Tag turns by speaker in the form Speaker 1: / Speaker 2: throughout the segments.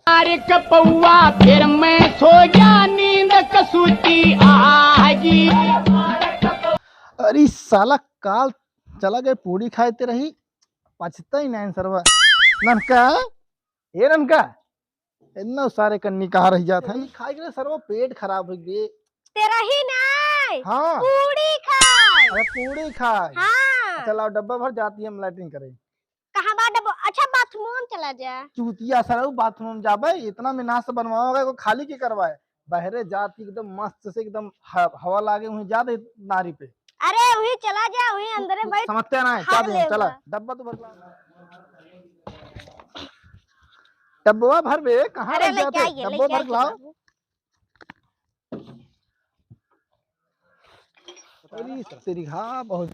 Speaker 1: अरे कपौआ फिर मैं सो गया नींद कसूती आगी।
Speaker 2: अरे साला काल चला गए पूरी खाते रही पछता ही नहीं सरवा ननका ये ननका इतना सारे कन्नी कहा रह जाता है खाए के सरवा पेट खराब हो गए
Speaker 3: तेरा ही नहीं।
Speaker 2: हाँ
Speaker 3: पूरी खाए।
Speaker 2: अरे पूरी खाए
Speaker 3: हाँ।
Speaker 2: चला डब्बा भर जाती है हम लैट्रिन करे
Speaker 3: कहाँ बात डबो? अच्छा बाथरूम में चला जा।
Speaker 2: चूतिया सर बाथरूम में जाबे इतना मिनास से बनवाओगे को खाली की करवाए बहरे जाती एकदम मस्त से एकदम हवा लागे वहीं जाते नारी पे।
Speaker 3: अरे वही चला जा वही अंदर बैठ
Speaker 2: समझते ना
Speaker 3: खा
Speaker 2: क्या
Speaker 3: लेगा।
Speaker 2: चला डब्बा तो भर डब्बा भर बे कहाँ
Speaker 3: अरे
Speaker 2: रह
Speaker 3: लेके
Speaker 2: जाते
Speaker 3: आइए
Speaker 2: डब्बा
Speaker 3: लेके
Speaker 2: भर लाओ।
Speaker 3: आइए।
Speaker 2: अरे तेरी हाँ बहुत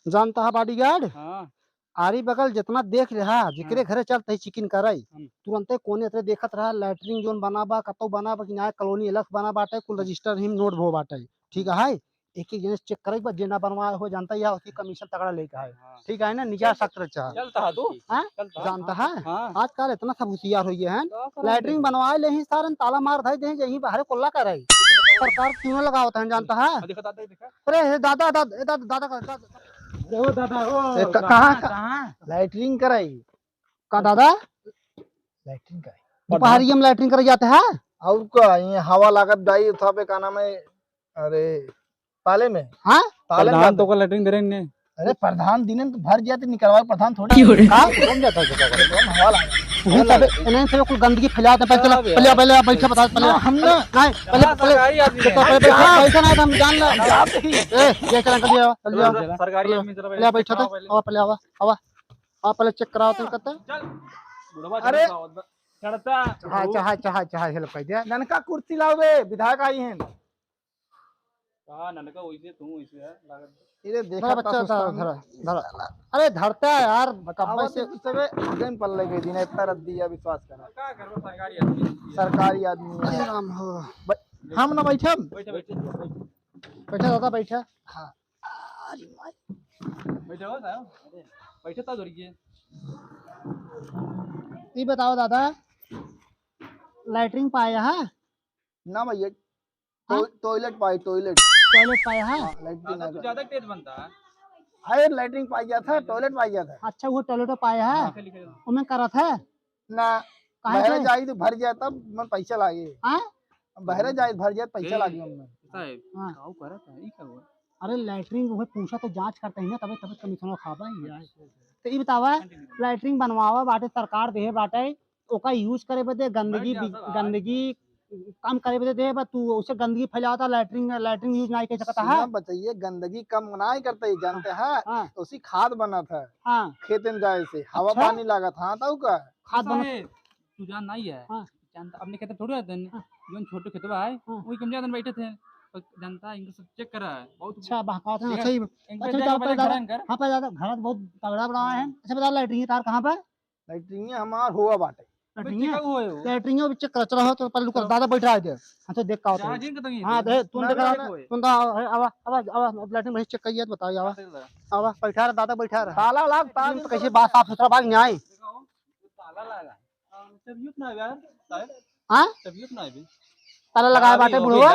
Speaker 2: जानता है बॉडीगार्ड
Speaker 4: हाँ
Speaker 2: आरी बगल जितना देख रहा जिकरे घरे चलते चिकन करई तुरंते कोने से देखत रहा लैट्रिन जोन बनाबा कतो बनाबा कि ना कॉलोनी अलग बना बाटे कुल रजिस्टर हिम नोट भो बाटे ठीक है एक एक जने चेक करे बा जेना बनवा हो जानता या उसकी कमीशन तगड़ा लेके है ठीक है ना निजा सत्र चाह
Speaker 4: चलता है तू
Speaker 2: हां
Speaker 4: चलता
Speaker 2: जानता है
Speaker 4: हाँ
Speaker 2: आजकल इतना सब होशियार हो गए हैं लैट्रिन बनवा ले ही सारन ताला मार दे दे यहीं बाहर कोल्ला करे सरकार क्यों लगावत है जानता है।
Speaker 4: दिखा दादा दिखा
Speaker 2: अरे दादा दादा दादा दादा
Speaker 4: ओ दादा ओ
Speaker 2: कहाँ लैट्रिन कराई का दादा लैट्रिन कराई दोपहरिया में लैट्रिन करे जाते हैं और का ये हवा लागत दाई था पे का नाम है अरे ताले में हाँ ताले में
Speaker 4: तो को लेटरिंग दे रहे
Speaker 2: अरे प्रधान दिन तो भर जाते निकलवा प्रधान थोड़ी हां घूम जाता है जगह हवा लागे इन्हें से कुछ गंदगी फैलाते पहले पहले बैठे बता पहले हम ना नहीं पहले पैसा नहीं हम जान ला ए ये चला कर दिया चल जाओ
Speaker 4: सरकारी आदमी चला
Speaker 2: पहले बैठो तो आवा पहले आवा आवा आप पहले चेक कराओ तुम कहते
Speaker 4: चल बुढ़वा
Speaker 2: अरे
Speaker 4: चढ़ता
Speaker 2: चाह हेल्प कर दिया ननका कुर्सी लाओ बे विधायक आई हैं
Speaker 4: हां ननका वैसे तू वैसे है लागत
Speaker 2: इधर देखा बच्चा था धर अरे धरता है यार कब से सबे गेम पल्ले गई दिन इतना रद्दी है विश्वास करा
Speaker 4: का करबो सरकारी आदमी
Speaker 2: है राम हो हम ना बैठे
Speaker 4: बैठे बैठे
Speaker 2: बैठा दादा बैठा हां अरे माय
Speaker 4: बैठे हो साहब बैठे ता जोरी के
Speaker 2: ये बताओ दादा लैट्रिन पाया है ना भैया टॉयलेट टॉयलेट पाया है
Speaker 4: दादा तू ज्यादा तेज बनता है
Speaker 2: अरे लैट्रिन पाई गया था टॉयलेट पाई गया था अच्छा वो टॉयलेट पाया है उमें करा था ना बहरे जाई तो भर जाए तब मैं पैसा लागे हां बहरे जाए भर जाए पैसा लागे हमने
Speaker 4: साहब काऊ करत है ई का हुआ
Speaker 2: अरे लैट्रिन वो पूछा तो जांच करते हैं ना तबे तबे कमीशन खाबा यार तो ई बतावा लैट्रिन बनवावा बाटे सरकार दे बाटे ओका यूज करे बदे गंदगी कम करे बदे दे बा तू उसे गंदगी फैलाता लैट्रिन यूज नहीं कर सकता है बताइए गंदगी कम नहीं करते जानते हैं उसी खाद बना था हां खेत में जाए से हवा पानी लगा था तो का खाद बना
Speaker 4: तू जान नहीं है जानता अपने खेत थोड़ी आते हैं जोन छोटे खेतवा है वही कम ज्यादा बैठे थे जनता इनको सब चेक कर रहा है बहुत अच्छा बहकावत है सही अच्छा हां पे ज्यादा घर बहुत तगड़ा बना है अच्छा बता लैट्रिन तार कहां पे
Speaker 2: लैट्रिन हमार हुआ बाटे लैट्रिन में चेक कर चला हो तो पल्लू कर दादा बैठा है हां तो देख का होता है हां दे तुम देखा आवा लैट्रिन में चेक करिए बताओ आवा बैठा रहा दादा बैठा रहा ताला लाग ताला तो कैसे बात साफ सुथरा भाग नहीं आई
Speaker 4: ताला लगा तबीयत ना यार
Speaker 2: हां
Speaker 4: तबीयत ना है
Speaker 2: ताला लगाया बाटे बुढ़वा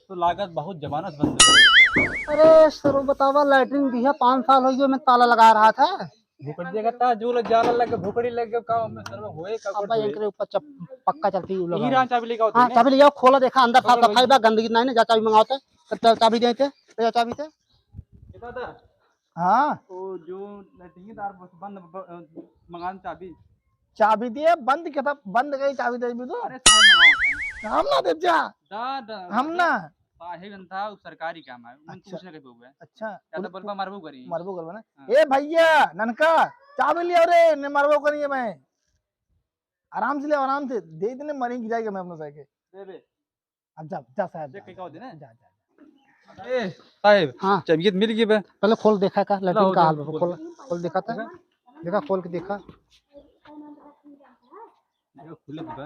Speaker 4: तो लागत बहुत जमानत बन गई।
Speaker 2: अरे सर बतावा लैट्रिन दिया 5 साल हो गए मैं ताला लगा रहा था
Speaker 4: भूकड़ी देखा था जो जाला लग भूकड़ी लग गया काम में सर्व होए का
Speaker 2: अब एकरे ऊपर पक्का चलती है लगा
Speaker 4: हीरा चाबी लेके आओ
Speaker 2: हां चाबी ले आओ खोला देखा अंदर साफ सफाई बा गंदगी नहीं ना जा चाबी मंगाओ तो चाबी देते ले चाबी थे
Speaker 4: दादा
Speaker 2: हां
Speaker 4: वो जो लैट्रिन तार बंद मंगान
Speaker 2: चाबी दिए बंद के था बंद गई चाबी दे भी तो
Speaker 4: अरे साहब मंगाओ
Speaker 2: हम ना दे जा
Speaker 4: दादा
Speaker 2: हम ना
Speaker 4: साहेब था सरकारी काम है मन पूछने के हुए
Speaker 2: अच्छा
Speaker 4: या तो बलबा मारबो करी
Speaker 2: ना ए भैया ननका चाबी लिया रे ने मारबो करिए मैं आराम से ले आराम से दे देने मरी गिराएगा मैं अपना साइकिल
Speaker 4: दे बे
Speaker 2: अब जा साहब
Speaker 4: देख के कहो दे ना
Speaker 2: जा
Speaker 4: ए साहब
Speaker 2: हां
Speaker 4: चाबी मिल गई बे
Speaker 2: पहले खोल देखा का लैट्रिन का हाल खोल देखा था देखा खोल के देखा
Speaker 4: खुलत बा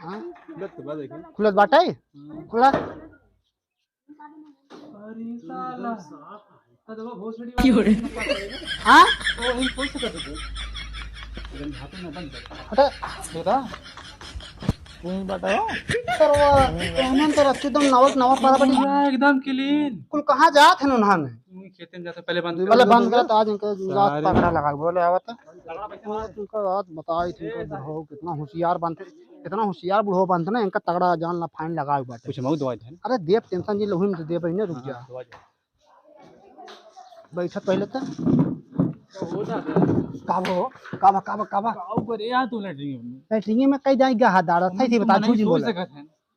Speaker 2: हां
Speaker 4: खुलत बा देखी
Speaker 2: खुलत बाटे खुला
Speaker 4: अरे साला तो भोसड़ी
Speaker 2: हां
Speaker 4: ओ ही खोल सकत है
Speaker 2: हटा
Speaker 4: बता
Speaker 5: तुम बताओ
Speaker 2: सरवा कहनन तो रच्ची तुम नवक नवा पारा बटी
Speaker 4: पूरा एकदम क्लीन।
Speaker 2: कुल कहाँ जात है उन्होंने
Speaker 4: तू खेते में जाता पहले बंद
Speaker 2: पहले बंद कर आज इनका रात
Speaker 4: सारे-
Speaker 2: पकड़ा लगा के बोले आवत तुमका रात बताई तुमको बुढ़ो कितना होशियार बनते कितना होशियार बुढ़ो बनते ना इनका तगड़ा जान ला फाइन लगा हुआ
Speaker 4: कुछ मऊ दवाई है
Speaker 2: अरे देव टेंशन जी लोही में दे पर रुक जा बैठा पहले तो काबो काबा काबा काबा
Speaker 4: ऊपर यार तू लैट्रिन में
Speaker 2: लैट्रिन में कई जाएगा हाथ दाड़ा सही थी बता झूठ बोल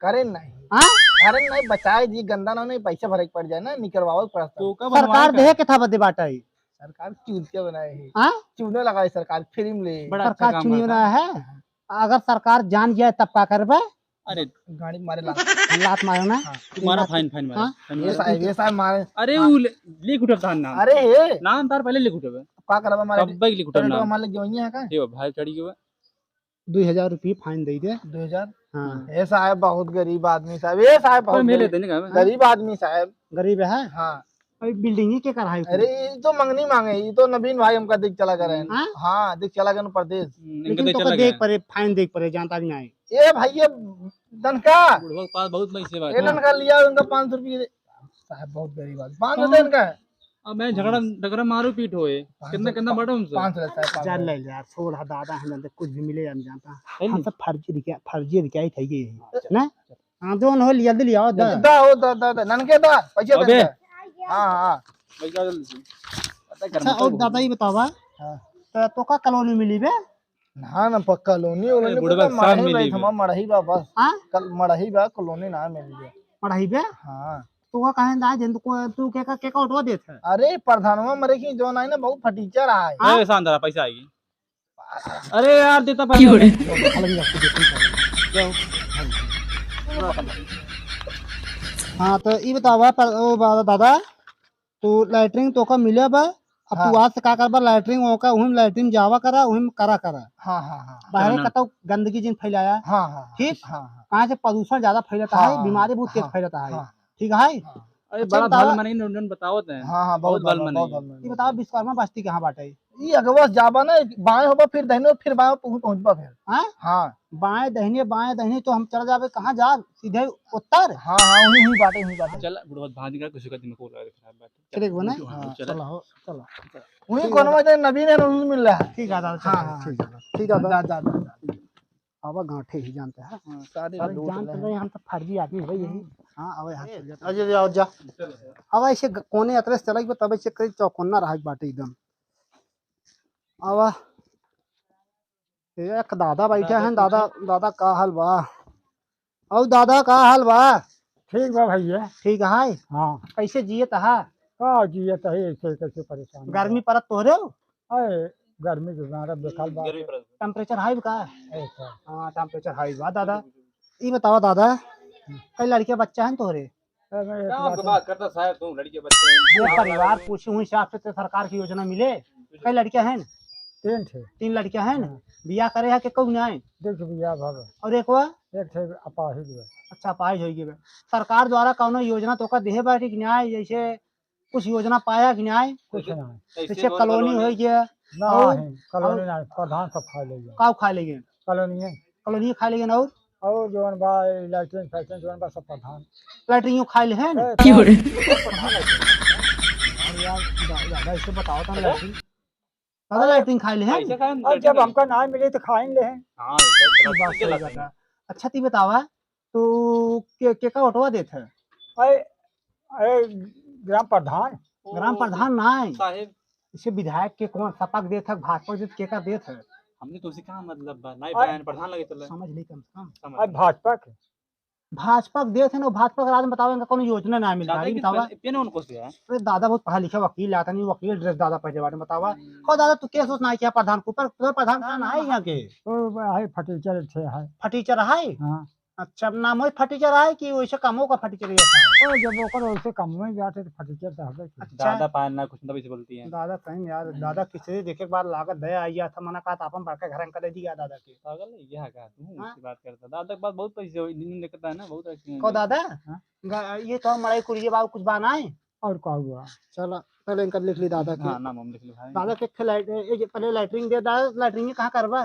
Speaker 5: करे नहीं
Speaker 2: हां
Speaker 5: अरे नहीं बचाए जी गंदा ना नहीं पैसा भरे के पड़ जाए ना निकलवाओ पड़ता
Speaker 4: तो का
Speaker 2: सरकार देहे के था बदे बाटा
Speaker 5: सरकार चूल के बनाए है
Speaker 2: हां
Speaker 5: चूने लगाए सरकार फिल्म ले
Speaker 4: बड़ा अच्छा
Speaker 2: सरकार
Speaker 4: काम
Speaker 2: चुनी
Speaker 4: करता
Speaker 2: रहा है अगर सरकार जान जाए तब का करबे
Speaker 4: अरे
Speaker 5: गाड़ी मारे ला
Speaker 2: लात मारना
Speaker 4: तुम्हारा फाइन फाइन
Speaker 2: हाँ?
Speaker 4: मारा
Speaker 5: ये साहब मारे
Speaker 4: अरे वो लिख उठा था नाम
Speaker 5: अरे हे
Speaker 4: नाम तार पहले लिख उठे
Speaker 5: का करबा मारे
Speaker 4: कब लिख उठा
Speaker 5: तो
Speaker 4: नाम
Speaker 5: हमारे जो है का
Speaker 4: ये भाई चढ़ी के
Speaker 2: 2000 रुपये फाइन दे दे
Speaker 5: 2000
Speaker 2: हाँ
Speaker 5: ये साहब बहुत गरीब आदमी साहब ये साहब बहुत
Speaker 4: मिले
Speaker 5: गरीब-
Speaker 4: थे ना
Speaker 5: गरीब आदमी साहब
Speaker 2: गरीब है
Speaker 5: हाँ
Speaker 2: अभी बिल्डिंग ही के कराई
Speaker 5: अरे ये तो मंगनी मांगे ये तो नवीन भाई हमका दिख चला कर रहे
Speaker 2: हाँ?
Speaker 5: हैं हाँ दिख चला गए प्रदेश
Speaker 4: इनका
Speaker 2: लेकिन
Speaker 4: तो
Speaker 2: तो
Speaker 4: चला
Speaker 2: देख
Speaker 4: गया
Speaker 2: परे फाइन देख परे जानता भी नहीं
Speaker 5: ये भाई ये दनका
Speaker 4: बुढ़वा के पास बहुत पैसे बात
Speaker 5: ये दनका लिया उनका 500 रुपये साहब बहुत गरीब आदमी 500 दे इनका
Speaker 4: अब मैं झगड़ा मारू पीट होए कितना कितना बड़ा हमसे
Speaker 5: 500 साहब
Speaker 2: जा ले यार छोड़ दादा हम कुछ भी मिले हम जानता
Speaker 4: है
Speaker 2: हम
Speaker 4: नहीं?
Speaker 2: सब फर्जी रिकाई थई गई ना हां दोन हो जल्दी लियाओ दा
Speaker 5: दा हो दा ननके दा पैसे
Speaker 4: अबे।
Speaker 5: दे हां हां
Speaker 4: भाई क्या जल्दी से पता कर
Speaker 2: अच्छा और दादा ही बतावा तो का कॉलोनी मिली बे
Speaker 5: ना ना पक्का लोनी उन्होंने
Speaker 4: बुढ़वा
Speaker 5: पता
Speaker 4: सब
Speaker 5: मड़ही
Speaker 4: मिली
Speaker 5: भाई
Speaker 4: बे।
Speaker 5: हम मड़ही बा बस
Speaker 2: हां
Speaker 5: कल मड़ही बा कॉलोनी ना मिल गया
Speaker 2: पढ़ाई बे
Speaker 5: हां
Speaker 2: तो का कहे दा जन तू के का उठवा देत है
Speaker 5: अरे प्रधानवा मरे की जो ना बहुत फटीचर आए
Speaker 4: ए शानदार पैसा आएगी अरे यार देता पैसा
Speaker 2: हां तो ई बतावा ओ दादा तू लैट्रिन तो का मिले बा अब तू आज से का करबा लैट्रिन ओका उहिम लैट्रिन जावा करा उहिम करा
Speaker 5: हाँ हाँ हाँ
Speaker 2: बाहर
Speaker 4: करना।
Speaker 2: कतौ गंदगी जिन फैलाया
Speaker 5: हाँ हाँ
Speaker 2: ठीक
Speaker 5: हाँ हाँ
Speaker 2: कहाँ से प्रदूषण ज्यादा फैलता है
Speaker 5: हाँ,
Speaker 2: बीमारी बहुत तेज
Speaker 5: हाँ,
Speaker 2: फैलता है
Speaker 5: हाँ,
Speaker 2: ठीक है
Speaker 4: अरे
Speaker 2: अच्छा
Speaker 4: बड़ा
Speaker 2: बतावा।
Speaker 4: भल मनी नोन बताओ ते
Speaker 5: हाँ हाँ बहुत
Speaker 4: बहुत
Speaker 5: बल
Speaker 4: बल
Speaker 5: बहुत
Speaker 4: मनी।
Speaker 2: ये बताओ विश्वकर्मा बस्ती कहाँ बाटे
Speaker 5: ये अगवस जाबा ना बाएं होबा फिर दाहिने फिर बाएं पहुंचबा फिर
Speaker 2: हाँ
Speaker 5: हाँ
Speaker 2: बाएं दाहिने तो हम चल जावे कहाँ जा सीधे उत्तर
Speaker 5: हाँ हाँ वही हुई बातें
Speaker 4: चल बुढ़वा भाजी का कुछ का दिमाग को लगा खराब बात
Speaker 2: ठीक बने
Speaker 4: हाँ, चलो।
Speaker 2: चलो चलो
Speaker 5: वही कोनवा जो नवीन है उन्हें मिल रहा है
Speaker 2: ठीक है दादा
Speaker 5: हाँ, हाँ,
Speaker 2: ठीक है ठीक है दादा
Speaker 5: जा जा जा
Speaker 2: अब गांठे ही जानते हैं
Speaker 5: हाँ, सारे
Speaker 2: अरे
Speaker 5: लूट
Speaker 2: जान
Speaker 5: ले
Speaker 2: तो हम तो फर्जी आदमी भाई यही हाँ अब यहाँ चल जाता अजय जाओ जा अब ऐसे कोने यात्रा से चला तब ऐसे कई चौकोना रहा बाटे एकदम अब एक दादा बैठे हैं दादा दादा का हाल बा और दादा का हाल बा
Speaker 6: ठीक बा भैया
Speaker 2: ठीक है
Speaker 6: हाँ
Speaker 2: कैसे जिए तहा
Speaker 6: का जिए तो है ऐसे कैसे परेशान
Speaker 2: गर्मी परत तोहरे
Speaker 6: अरे गर्मी के मारा बेकार बात है।
Speaker 2: टेम्परेचर हाई का
Speaker 6: ऐसा
Speaker 2: हाँ टेम्परेचर हाई बा दादा ये बताओ दादा कई लड़के बच्चा हैं तोहरे
Speaker 6: अरे मैं एक
Speaker 4: काम
Speaker 6: बात
Speaker 4: का बात करता साहब तुम लड़के बच्चे
Speaker 2: ये परिवार पूछे हुए हिसाब से तो सरकार की योजना मिले कई लड़के हैं
Speaker 6: तीन थे
Speaker 2: 3 लड़कियां हैं बिया करे है कि कौन आए
Speaker 6: देख भैया भग
Speaker 2: और एक हुआ
Speaker 6: एक थे अपाहिज हुए
Speaker 2: अच्छा पाई होगी बे सरकार द्वारा कौनो योजना तो का देहे बाटी कि न्याय जैसे कुछ योजना पाया कि न्याय
Speaker 6: कुछ नहीं
Speaker 2: जैसे कॉलोनी हो गया
Speaker 6: ना
Speaker 2: और-
Speaker 6: है कॉलोनी ना प्रधान सब खा लेंगे
Speaker 2: काव खा लेंगे
Speaker 6: कॉलोनी है
Speaker 2: कॉलोनी खा लेंगे और
Speaker 6: और जोन बा लैट्रिन फैक्ट्रिन जोन बा सब प्रधान
Speaker 2: लैट्रिन खा ले हैं
Speaker 6: ए,
Speaker 2: ज्यादा इसे बताओ तो लैट्रिन दादा लैट्रिन खा ले हैं
Speaker 4: ऐसे का
Speaker 6: और जब हमका ना मिले तो खाएंगे हैं
Speaker 4: हां
Speaker 2: ये बात सही बात है। अच्छा ती बतावा तो के का ऑटोवा देत है
Speaker 6: अरे अरे ग्राम प्रधान
Speaker 2: ग्राम प्रधान ना है
Speaker 4: साहब
Speaker 2: इसे विधायक के कौन सपक देत है भाजपा देत के का देत है
Speaker 4: हमने तो उसी का मतलब बा नहीं
Speaker 6: और-
Speaker 4: बयान प्रधान लगे चले
Speaker 2: समझ नहीं कम से कम
Speaker 4: समझ
Speaker 6: अरे भाजपा के
Speaker 2: भाजपा के देत है ना भाजपा के राज में बताओ इनका कोनो योजना ना मिल
Speaker 4: दादा
Speaker 2: रही
Speaker 4: की
Speaker 2: बतावा
Speaker 4: पेन उनको से है
Speaker 2: अरे दादा बहुत पढ़ा लिखा वकील आता नहीं वकील ड्रेस दादा पहले बारे में बतावा हो दादा तू क्या सोचना है क्या प्रधान के ऊपर तो प्रधान का ना है यहाँ के
Speaker 6: तो है फटीचर थे है
Speaker 2: फटीचर है
Speaker 6: हाँ
Speaker 2: अच्छा नाम है फटीचर है कि वैसे कामों का फटीचर ये है
Speaker 6: और जब ओकर वैसे कम में जाते तो फटीचर तो हबे की।
Speaker 2: अच्छा
Speaker 4: दादा पालना कुछ ना वैसे बोलती है
Speaker 2: दादा कहीं यार दादा किसी देखे के बाद लागत दया आई था मना कहा था अपन बड़का घर कर दिया दादा के
Speaker 4: पागल है यह का तू
Speaker 2: हाँ?
Speaker 4: उसकी बात करता दादा के पास बहुत पैसे हो दिन देखता है ना बहुत रखते हैं
Speaker 2: को दादा
Speaker 6: हाँ?
Speaker 2: ये तो मड़ाई कुड़िए बाबू कुछ बनाए
Speaker 6: और क्या हुआ?
Speaker 2: चलो पहले इनका लिख ली दादा के।
Speaker 4: हाँ नाम हम लिख ली भाई।
Speaker 2: दादा के लाइट ये पहले लैटरिंग दे दादा, लैटरिंग कहाँ करवा?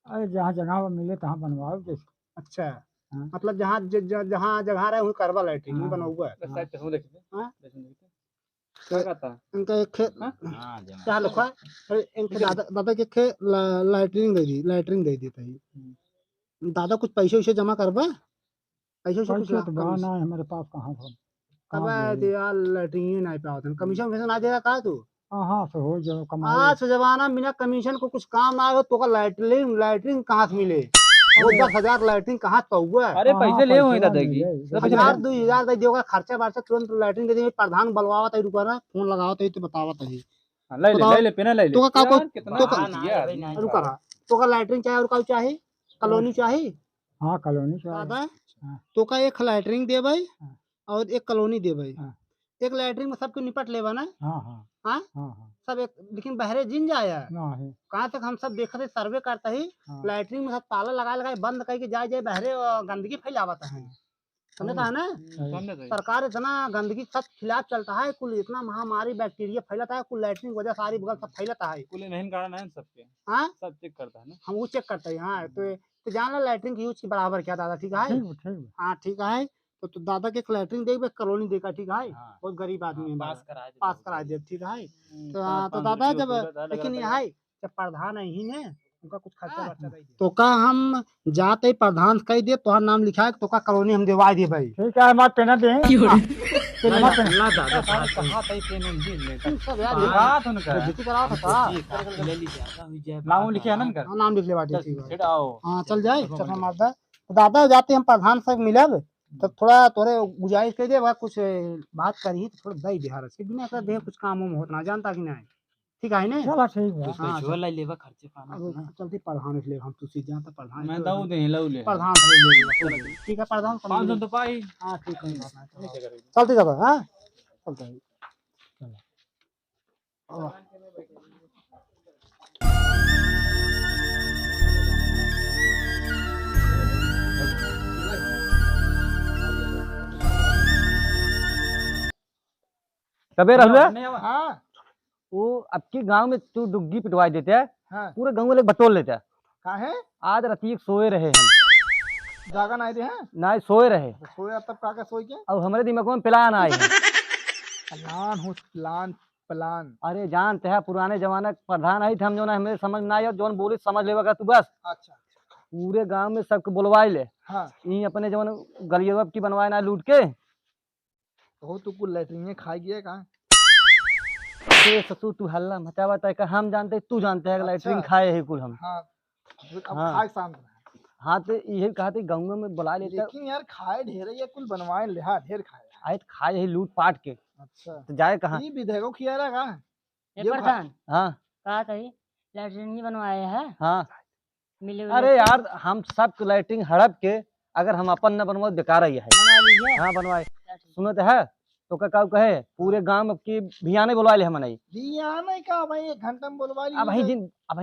Speaker 6: अरे जहाँ जगह मिले तहाँ बनवाओ जैसे।
Speaker 2: अच्छा
Speaker 6: हाँ।
Speaker 2: मतलब जहाँ जहाँ जगह रहे वहीं करवा लैटरिंग
Speaker 6: हाँ।
Speaker 2: बनवा।
Speaker 4: बस साइड पे हम लिख दे।
Speaker 2: हाँ?
Speaker 4: क्या कहता है?
Speaker 2: इनका एक
Speaker 4: हाँ?
Speaker 2: क्या लिखा है? इनके दादा दादा के लैटरिंग दे दी थी। दादा कुछ पैसे वैसे जमा करवा? पैसे वैसे कुछ
Speaker 6: पैसे तो बड़ा ना है हमारे पास, कहाँ से?
Speaker 2: कब दिया लैटरिंग नहीं पाओ कमीशन वमीशन ना देगा का तू?
Speaker 6: हाँ से हो जाओ कमाई।
Speaker 2: आज के जमाना बिना कमीशन को कुछ काम ना हो तो का लैटरिंग कहाँ से मिले? वो 10,000 लैटरिंग कहाँ से पाऊगा?
Speaker 4: अरे पैसे ले हुए
Speaker 6: पैसे
Speaker 4: दादा की।
Speaker 6: मिले।
Speaker 2: 1000 2000 दे दियोगा खर्चा बार्चा तुरंत लैटरिंग दे दी। प्रधान बलवावा तई रुका ना फोन लगाओ तई तो बतावा तई
Speaker 4: हाँ, ले ले पेना ले ले।
Speaker 2: तो का को
Speaker 4: यार, कितना
Speaker 2: तो का
Speaker 4: आदमी है आदमी।
Speaker 2: रुका रहा तो का लैटरिंग चाहिए और का चाहिए कॉलोनी चाहिए
Speaker 6: हाँ कॉलोनी से
Speaker 2: दादा
Speaker 6: हाँ।
Speaker 2: तो का एक लैटरिंग दे भाई
Speaker 6: हाँ।
Speaker 2: और एक कॉलोनी दे भाई।
Speaker 6: हाँ।
Speaker 2: एक लैटरिंग में सबको निपट लेवा ना।
Speaker 6: हाँ हाँ
Speaker 2: हाँ
Speaker 6: हाँ हाँ
Speaker 2: सब एक लेकिन बहरे जिन जाया
Speaker 6: नहीं।
Speaker 2: कहाँ तक हम सब देखते सर्वे करते ही
Speaker 6: हाँ।
Speaker 2: लैटरिन में सब ताला लगा बंद करके जाए जाए बहरे गंदगी फैलावता है समझता है ना। सरकार इतना गंदगी सब खिलाफ चलता है कुल इतना महामारी बैक्टीरिया फैलता है कुल लैटरिन की वजह सारी बगल सब फैलता है।
Speaker 4: कुल नहीं कारण है सबके।
Speaker 2: हाँ
Speaker 4: सब चेक करता है ना।
Speaker 2: हम वो चेक करते हैं। हाँ तो जान लो लैटरिन की यूज की बराबर क्या दादा ठीक है।
Speaker 6: ठीक।
Speaker 2: हाँ ठीक है तो दादा के लैटरिन देख कॉलोनी देगा ठीक है।
Speaker 4: हाँ।
Speaker 2: बहुत गरीब आदमी है
Speaker 4: पास
Speaker 2: करा दे ठीक है।
Speaker 4: पाँच
Speaker 2: तो
Speaker 4: सौ
Speaker 2: दादा
Speaker 4: रुपये
Speaker 2: जब
Speaker 4: पूरा दादा
Speaker 2: लेकिन
Speaker 4: लगा
Speaker 2: यहाँ जब प्रधान ही है उनका कुछ खर्चा बर्चा दे तो का हम जाते प्रधान कह दे तो नाम लिखा तो का कॉलोनी हम देवा दे भाई।
Speaker 6: ठीक है हमारे पेना दे।
Speaker 4: नाम लिखे है ना इनका?
Speaker 2: नाम लिख ले बाटी ठीक है।
Speaker 4: आओ।
Speaker 2: हाँ चल जाए चल मारदा तो दादा जाते हम प्रधान से मिलब तब थोड़ा तोरे गुजारिश कर दे कुछ बात करी तो थोड़ा दई बिहार से बिना कर दे कुछ काम होत ना जानता कि नहीं ठीक है ना।
Speaker 6: चलो ठीक है।
Speaker 2: हाँ
Speaker 4: जो लाई लेवा खर्चे पाना
Speaker 2: अब चलती प्रधान ले हम तुसी जा तो प्रधान
Speaker 4: मैं दाऊ दे लऊ ले।
Speaker 2: प्रधान से ले लेगा ठीक है प्रधान
Speaker 4: 500 तो पाई।
Speaker 2: हाँ ठीक है चलते दादा। हाँ चलते हैं
Speaker 7: कबे रहलू
Speaker 5: हाँ
Speaker 7: वो आपके गांव में तू डुग्गी पिटवा देते है
Speaker 5: हाँ
Speaker 7: पूरे गांव में लोग बटोल लेते है।
Speaker 5: कहाँ है
Speaker 7: आज राती सोए रहे हम
Speaker 5: जागा नहीं दे हैं
Speaker 7: ना सोए रहे
Speaker 5: सोया तब का सोई के
Speaker 7: और हमारे दिमाग में प्लान आए हैं।
Speaker 5: प्लान हो प्लान प्लान
Speaker 7: अरे जानते हैं पुराने जमाने के प्रधान आई थे हम जो ना हमें समझ ना आई और जौन बोली समझ लेगा तू बस
Speaker 5: अच्छा
Speaker 7: पूरे गांव में सबको बुलवाई ले
Speaker 5: हाँ
Speaker 7: यही अपने जवन गलिया की बनवाए ना लूट के
Speaker 5: तो तू कुल लैटरिन खाई गया कहाँ
Speaker 7: ससुर तू हल्ला मचावा तय हम जानते तू जानते है
Speaker 5: अच्छा।
Speaker 7: लैटरिन खाए है कुल हम।
Speaker 5: हाँ अब
Speaker 7: हाँ।
Speaker 5: खाए शाम
Speaker 7: हाँ तो यही कहा थे गाँव में बुला लेते
Speaker 5: लेकिन यार खाए ढेर है कुल बनवाए ले हाँ ढेर खाए
Speaker 7: आए तो खाए है लूट पाट के
Speaker 5: अच्छा
Speaker 7: तो जाए कहाँ।
Speaker 5: ये विधेयकों खिया रहा कहाँ ये
Speaker 8: प्रधान
Speaker 7: हाँ
Speaker 8: कहा कही लैटरिन ही बनवाए हैं
Speaker 7: हाँ
Speaker 8: मिले
Speaker 7: अरे यार हम सब लैटरिन हड़प के अगर हम अपन न बनवा बेकार ही है।
Speaker 8: बना लीजिए
Speaker 7: हाँ बनवाए सुनत है तो का कहे पूरे गांव की भियाने बुलवा ले हम नहीं
Speaker 5: दिया नहीं का भाई 1 घंटा में बुलवा ली
Speaker 7: अब वही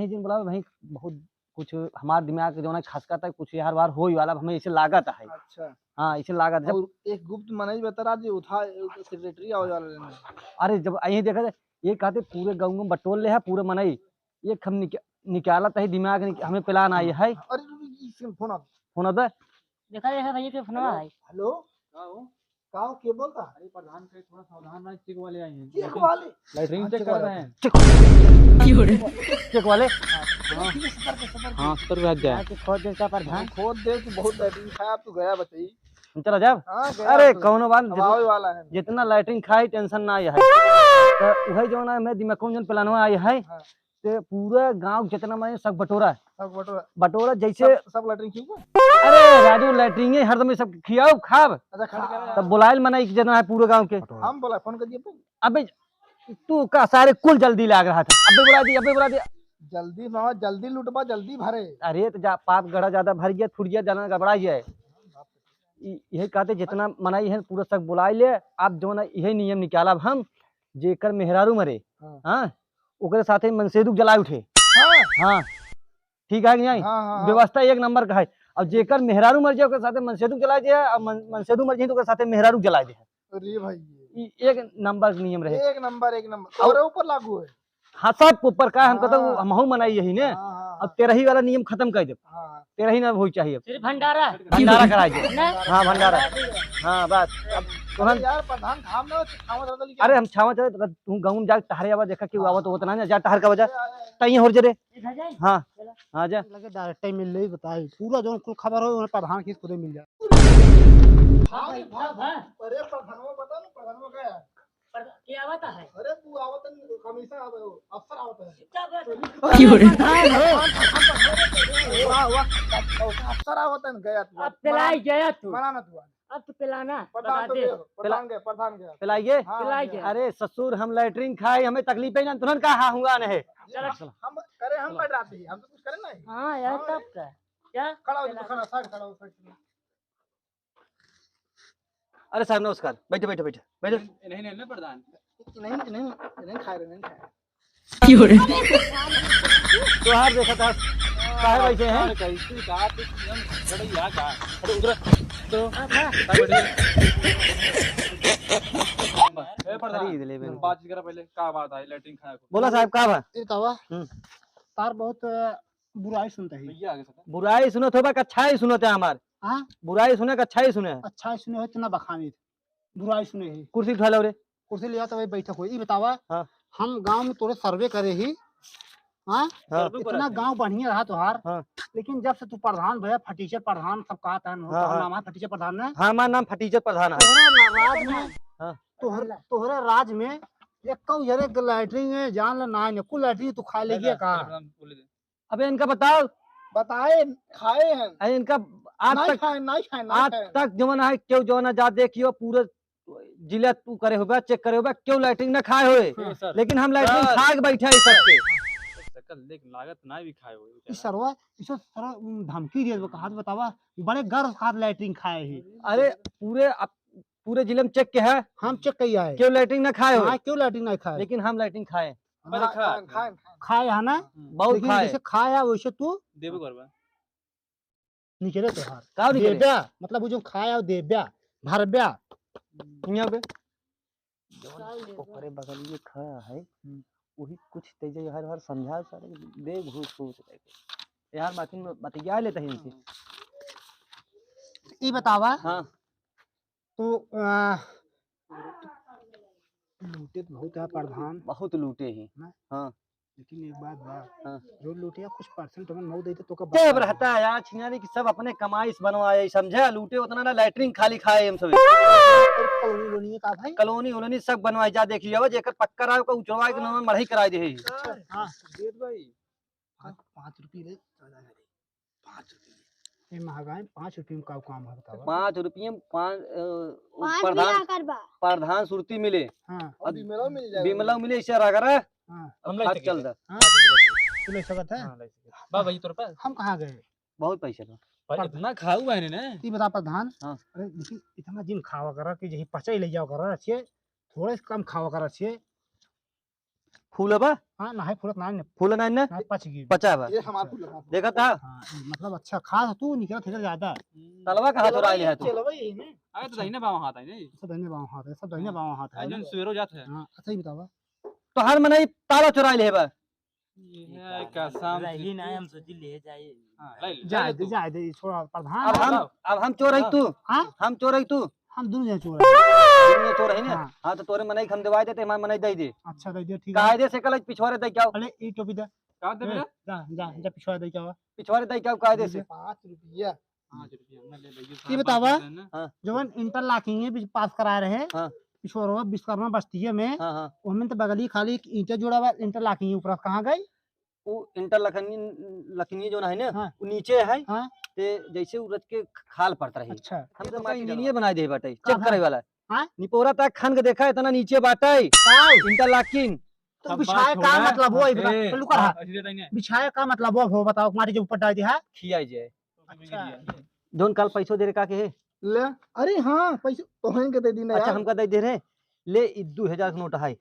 Speaker 7: दिन बुलावे वही बहुत कुछ हमारे दिमाग जो है खसका था कुछ हर बार हो ही वाला हमें इसे लागत है।
Speaker 5: अच्छा
Speaker 7: हाँ इसे लागत जब
Speaker 5: और एक गुप्त मनई बता जी उठा सेक्रेटरी आओ जा लेने
Speaker 7: अरे जब यही देखा ये कहते पूरे गाँव में बटोल ले है पूरे मनई ये हम निकाला था दिमाग हमें प्लान आई है।
Speaker 5: अरे रुकी फोन आ
Speaker 7: फोन अब
Speaker 8: देखा देखा भैया के फोन है
Speaker 5: हेलो काओ के बोलता
Speaker 4: अरे प्रधान के थोड़ा सावधान रहे चेक वाले आए हैं।
Speaker 5: चेक वाले
Speaker 4: लैटरिन चेक कर रहे हैं।
Speaker 7: चेक वाले
Speaker 4: हाँ सर बैठ जाए।
Speaker 8: खोद देता प्रधान
Speaker 5: खोद दे तू बहुत लैटरिन खाया तू गया बताई
Speaker 7: चलो जब
Speaker 5: हाँ गया
Speaker 7: अरे
Speaker 5: तू।
Speaker 7: कौनो बात
Speaker 5: अब आवे वाला है
Speaker 7: जितना लैटरिन खाई टेंशन ना आई है तो वही जो ना मैं दिमाग में प्लान आई है
Speaker 5: हाँ।
Speaker 7: ते पूरा गांव जितना मैं सब बटोरा
Speaker 5: सब बटोरा
Speaker 7: बटोरा जैसे
Speaker 5: सब लैटरिन क्यों
Speaker 7: अरे राजू लैटरिन हरदम सब खियाओ खाब
Speaker 5: अच्छा खा
Speaker 7: तब बुलाइल मनाई जितना है पूरे गांव के।
Speaker 5: हम बोला फोन कर दिए पे
Speaker 7: अबे तू का सारे कुल जल्दी लाग रहा था अबे बुला दिया
Speaker 5: जल्दी मामा जल्दी लुटवा जल्दी भरे
Speaker 7: अरे तो जा पाप गड़ा ज्यादा भर गया थुड़ गया जाना गड़बड़ा गया है। यही कहते जितना मनाई है पूरा सब बुलाई ले आप जो ना यही नियम निकाला हम जेकर मेहरारू मरे
Speaker 5: हाँ।
Speaker 7: हाँ ओकरे साथे मनसेदुक जलाए उठे।
Speaker 5: हाँ
Speaker 7: हाँ ठीक है कि नहीं
Speaker 5: हाँ हाँ
Speaker 7: व्यवस्था एक नंबर का है। अब जेकर मेहरारू मर जाए ओकरे साथे मनसेदुक जलाए दे और मनसेदुक मर जाए तो ओकरे साथे मेहरारू जलाए दे।
Speaker 5: अरे भाई
Speaker 7: एक नंबर नियम रहे।
Speaker 5: एक नंबर और ऊपर लागू है।
Speaker 7: हाँ सब ऊपर का हम कहते
Speaker 5: हाँ।
Speaker 7: हमहू मनाई यही ने।
Speaker 5: हाँ,
Speaker 7: अब 13 वाला नियम खत्म कर दे,
Speaker 5: हाँ।
Speaker 7: 13 ना हो चाहिए,
Speaker 8: सिर्फ भंडारा
Speaker 7: भंडारा कराए दे।
Speaker 8: ना?
Speaker 7: हाँ भंडारा, हाँ बस। अब तो हम
Speaker 5: यार प्रधान धाम ना छावा दल की
Speaker 7: अरे हम छावा चले तू गाँव में जा टहरे आवा देखा कि आवत होत ना जा टहर का वजह तई हो जरे। हाँ हाँ जा
Speaker 2: लगे डायरेक्ट ही मिल रही बताई पूरा जो कुल खबर हो उन्हें प्रधान की खुद मिल जाए।
Speaker 5: अरे प्रधानवा बता ना प्रधानवा क्या है?
Speaker 8: क्या आता है?
Speaker 5: अरे तू आवत कमीशन अफसर आवत है। वाह वाह अफसर आवत है गया तू।
Speaker 8: अब पिलाई गया तू,
Speaker 5: मना ना तू।
Speaker 8: अब तो पिलाना
Speaker 5: प्रधान
Speaker 8: बता
Speaker 5: तो
Speaker 8: दे।
Speaker 5: प्रधान गया।
Speaker 7: पिलाइए।
Speaker 5: हाँ,
Speaker 8: पिलाई
Speaker 5: गया।
Speaker 8: गया।
Speaker 7: अरे ससुर हम लैटरिन खाए हमें तकलीफ है ना तुरंत का हाँ हुआ नहीं।
Speaker 5: हम करे हम कर रहे हैं हम तो कुछ करे नहीं।
Speaker 8: हाँ यार तब का क्या
Speaker 5: खड़ा हो जा खड़ा साइड खड़ा हो साइड।
Speaker 7: अरे साहब नमस्कार, बैठे बैठे बैठे बैठे।
Speaker 4: नहीं प्रधान,
Speaker 5: नहीं खा रहे नहीं खा रहे।
Speaker 7: त्योहार देखा था काहे बैठे हैं?
Speaker 4: कैसी बात बड़े यहाँ का अरे उधर तो
Speaker 7: खरीद ले मैंने।
Speaker 4: बात करा पहले का बात है लैट्रिन खाया को
Speaker 7: बोला साहब का बा
Speaker 2: ये तवा तार बहुत बुराई सुनता है।
Speaker 4: भैया आगे सका
Speaker 7: बुराई सुनो तो बा अच्छा ही सुनो थे हमार।
Speaker 2: हाँ
Speaker 7: बुराई सुने का अच्छा ही सुने।
Speaker 2: अच्छा ही सुने हो इतना बखानी बुराई सुने ही
Speaker 7: कुर्सी उठा लो रे।
Speaker 2: कुर्सी लिया तो वही बैठक हुई। ये बतावा
Speaker 7: हाँ।
Speaker 2: हम गांव में तोरे सर्वे करे ही हाँ
Speaker 7: हाँ।
Speaker 2: इतना गांव बढ़िया रहा तुहार
Speaker 7: हाँ।
Speaker 2: लेकिन जब से तू प्रधान भैया फटीचर प्रधान सब कहा था
Speaker 7: हाँ।
Speaker 2: नाम है फटीचर प्रधान ने
Speaker 7: हाँ हमारा नाम फटीचर प्रधान है।
Speaker 2: तोहरे राज में
Speaker 7: हाँ।
Speaker 2: तोहरे राज में एक कौ जरे लैटरिन में जान ल ना कुल लैटरिन तू खा लेगी का।
Speaker 7: अबे इनका बताओ
Speaker 5: बताए खाए हैं
Speaker 7: अरे इनका आज
Speaker 5: नहीं
Speaker 7: तक
Speaker 5: खाए नहीं खाए
Speaker 7: आज तक जो है क्यों जो ना जा देखियो पूरे जिला तू करे होगा चेक करे होगा क्यों लाइटिंग न खाए हुए। लेकिन हम लाइटिंग खा के बैठे हैं सबके।
Speaker 4: देख लागत ना भी खाए हो
Speaker 2: इस सरवा इसो सर धमकी दिए कहा बतावा बड़े गर्व खाद लैटरिन खाए ही।
Speaker 7: अरे पूरे जिले में चेक के है
Speaker 2: हम चेक कई आए
Speaker 7: क्यों लाइटिंग न खाए
Speaker 2: हाँ
Speaker 7: हुए।
Speaker 2: क्यों लैटरिन नहीं खाए
Speaker 7: लेकिन हम लाइटिंग खाए
Speaker 2: खाए है ना
Speaker 7: बहुत
Speaker 2: लेकिन
Speaker 7: खाए।
Speaker 2: जैसे खाया वैसे तू
Speaker 4: देबो करबा
Speaker 2: निकले त्योहार
Speaker 7: का निकले
Speaker 2: देव्या मतलब वो जो खाया देव्या भरब्या
Speaker 7: यहाँ पे ऊपरे बगल ये खड़ा है वही कुछ तेजे हर हर समझा सारे दे भूत सोच रहे यार बाकी में बतिया लेते हैं इनसे।
Speaker 2: ये बतावा
Speaker 7: हाँ
Speaker 2: तो लूटे तो बहुत है प्रधान
Speaker 7: बहुत लूटे हैं। हाँ
Speaker 2: लेकिन एक बात बा
Speaker 7: हाँ।
Speaker 2: जो लूटे कुछ परसेंट हमें नौ देते तो कब
Speaker 7: सब रहता है यार छिनारी की सब अपने कमाई से बनवाए समझे लूटे उतना ना लैटरिन खाली खाए हम सब
Speaker 2: कॉलोनी लोनी का भाई
Speaker 7: कॉलोनी उलोनी सब बनवाए जा देख लिया जेकर पक्का रहा का उचवा के नाम मढ़ई कराए दे।
Speaker 2: हाँ
Speaker 4: देत भाई
Speaker 2: 5 रुपये ले 5 रुपये ये महंगाई 5 रुपये में का काम है बतावा
Speaker 7: 5 रुपये में
Speaker 3: प्रधान
Speaker 7: प्रधान सुरती मिले
Speaker 2: हाँ
Speaker 5: बिमला मिल जाएगा
Speaker 7: बिमला मिले इसे रगरा
Speaker 2: हाँ
Speaker 4: हम
Speaker 7: हाथ
Speaker 4: ले
Speaker 7: चल दा
Speaker 2: हाँ तू ले सकत है
Speaker 4: बा भाई तोर पास
Speaker 2: हम कहाँ गए
Speaker 7: बहुत पैसा था।
Speaker 4: भाई इतना खाऊ है ने
Speaker 2: ये बता प्रधान
Speaker 7: हाँ।
Speaker 2: अरे लेकिन इतना जिन खावा करा कि यही पचा ही ले जाओ करा अच्छे थोड़े से कम खावा करा अच्छे
Speaker 7: फूल बा
Speaker 2: हाँ ना फुलत ना
Speaker 7: फूल ना
Speaker 2: ना पच गई
Speaker 7: पचा बा
Speaker 5: ये हमारा फूल है।
Speaker 7: देखा था
Speaker 2: हाँ मतलब अच्छा खा तू निकला थे ज्यादा
Speaker 7: तलवा कहाँ चुरा ले है तू।
Speaker 5: चलो भाई यही में
Speaker 4: आए तो दाहिने बाएं हाथ है नहीं
Speaker 2: सब दाहिने बाएं हाथ है सब दाहिने बाएं हाथ है
Speaker 4: आज सवेरो जात है
Speaker 2: हाँ अच्छा ही बतावा
Speaker 7: तो हर मनाई ताला चुरा ले बा
Speaker 4: ये कसम
Speaker 8: रही ना हम सोची ले जाए।
Speaker 4: हां ले
Speaker 2: जाए दे छोड़ा प्रधान
Speaker 7: अब हम चोर है तू
Speaker 2: हाँ
Speaker 7: हम चोर है तू
Speaker 2: हम दोनों जने चोर
Speaker 7: दुनिया चोर है ना।
Speaker 2: हाँ।
Speaker 7: हाँ तो तोरे मनाई हम दवाई देते हमारे मनाई दे दे
Speaker 2: अच्छा दे दिया ठीक है
Speaker 7: कायदे से कल पिछवाड़े दे क्या
Speaker 2: अरे ये टोपी दे
Speaker 4: का दे बेटा
Speaker 2: जा जा जा पिछवा दे क्या
Speaker 7: पिछवाड़े दे क्या कायदे से
Speaker 5: 5 रुपया
Speaker 4: 5 रुपया हमने ले लगी
Speaker 2: ये बतावा
Speaker 7: हाँ
Speaker 2: जवन इंटरलॉकिंग भी पास करा रहे हैं
Speaker 7: हाँ।
Speaker 2: पिछवाड़ा विश्वकर्मा बस्ती में
Speaker 7: हाँ हाँ
Speaker 2: उनमें तो बगली खाली ईंटें जोड़ा हुआ इंटरलॉकिंग ऊपर कहाँ गई
Speaker 7: वो इंटर लखनी जो है ना
Speaker 2: हाँ।
Speaker 7: वो नीचे है
Speaker 2: हाँ।
Speaker 7: ते जैसे उरज के खाल पड़ता रही
Speaker 2: अच्छा
Speaker 7: हम तो इंजीनियर बना दे बाटे
Speaker 2: कहाँ
Speaker 7: चेक करे वाला
Speaker 2: हाँ?
Speaker 7: निपोरा तक खन के देखा इतना नीचे बाटे इंटर लॉकिंग
Speaker 2: तो बिछाया का मतलब वो पहलू कर
Speaker 4: अच्छी देता नहीं
Speaker 2: बिछाया का मतलब वो बताओ हमारे जो ऊपर डाल दिया
Speaker 7: खियाई जाए
Speaker 2: अच्छा
Speaker 7: जोन कल पैसो दे रे का के है
Speaker 5: ले अरे हाँ पैसे तोहन के दे दी ना
Speaker 7: अच्छा
Speaker 5: यार
Speaker 7: हमका दे रहे ले 2000 का नोट है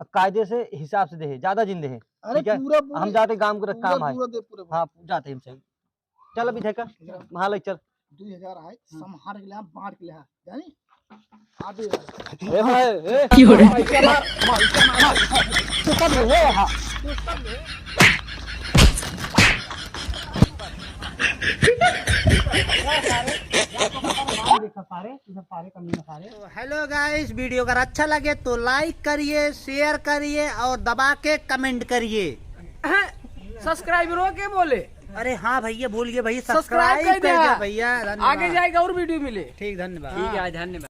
Speaker 7: अब कायदे से हिसाब से दे ज्यादा जिंदे है
Speaker 5: अरे
Speaker 7: ठीक है?
Speaker 5: पूरा
Speaker 7: हम जाते काम कर काम है
Speaker 5: पूरा दे पूरा
Speaker 7: हाँ जाते हम सही चल अभी देखा वहां ले चल
Speaker 5: 2000 है संहार के लिए बांट के लिए जानी
Speaker 2: हेलो गाइस, वीडियो अगर अच्छा लगे तो लाइक करिए, शेयर करिए और दबा के कमेंट करिए।
Speaker 1: सब्सक्राइबरों के बोले,
Speaker 2: अरे हाँ भैया, बोलिए भैया,
Speaker 1: सब्सक्राइब कर
Speaker 2: सब्सक्राइब
Speaker 1: दिया
Speaker 2: भैया।
Speaker 1: आगे जाएगा और वीडियो मिले।
Speaker 2: ठीक, धन्यवाद।
Speaker 1: ठीक है, धन्यवाद।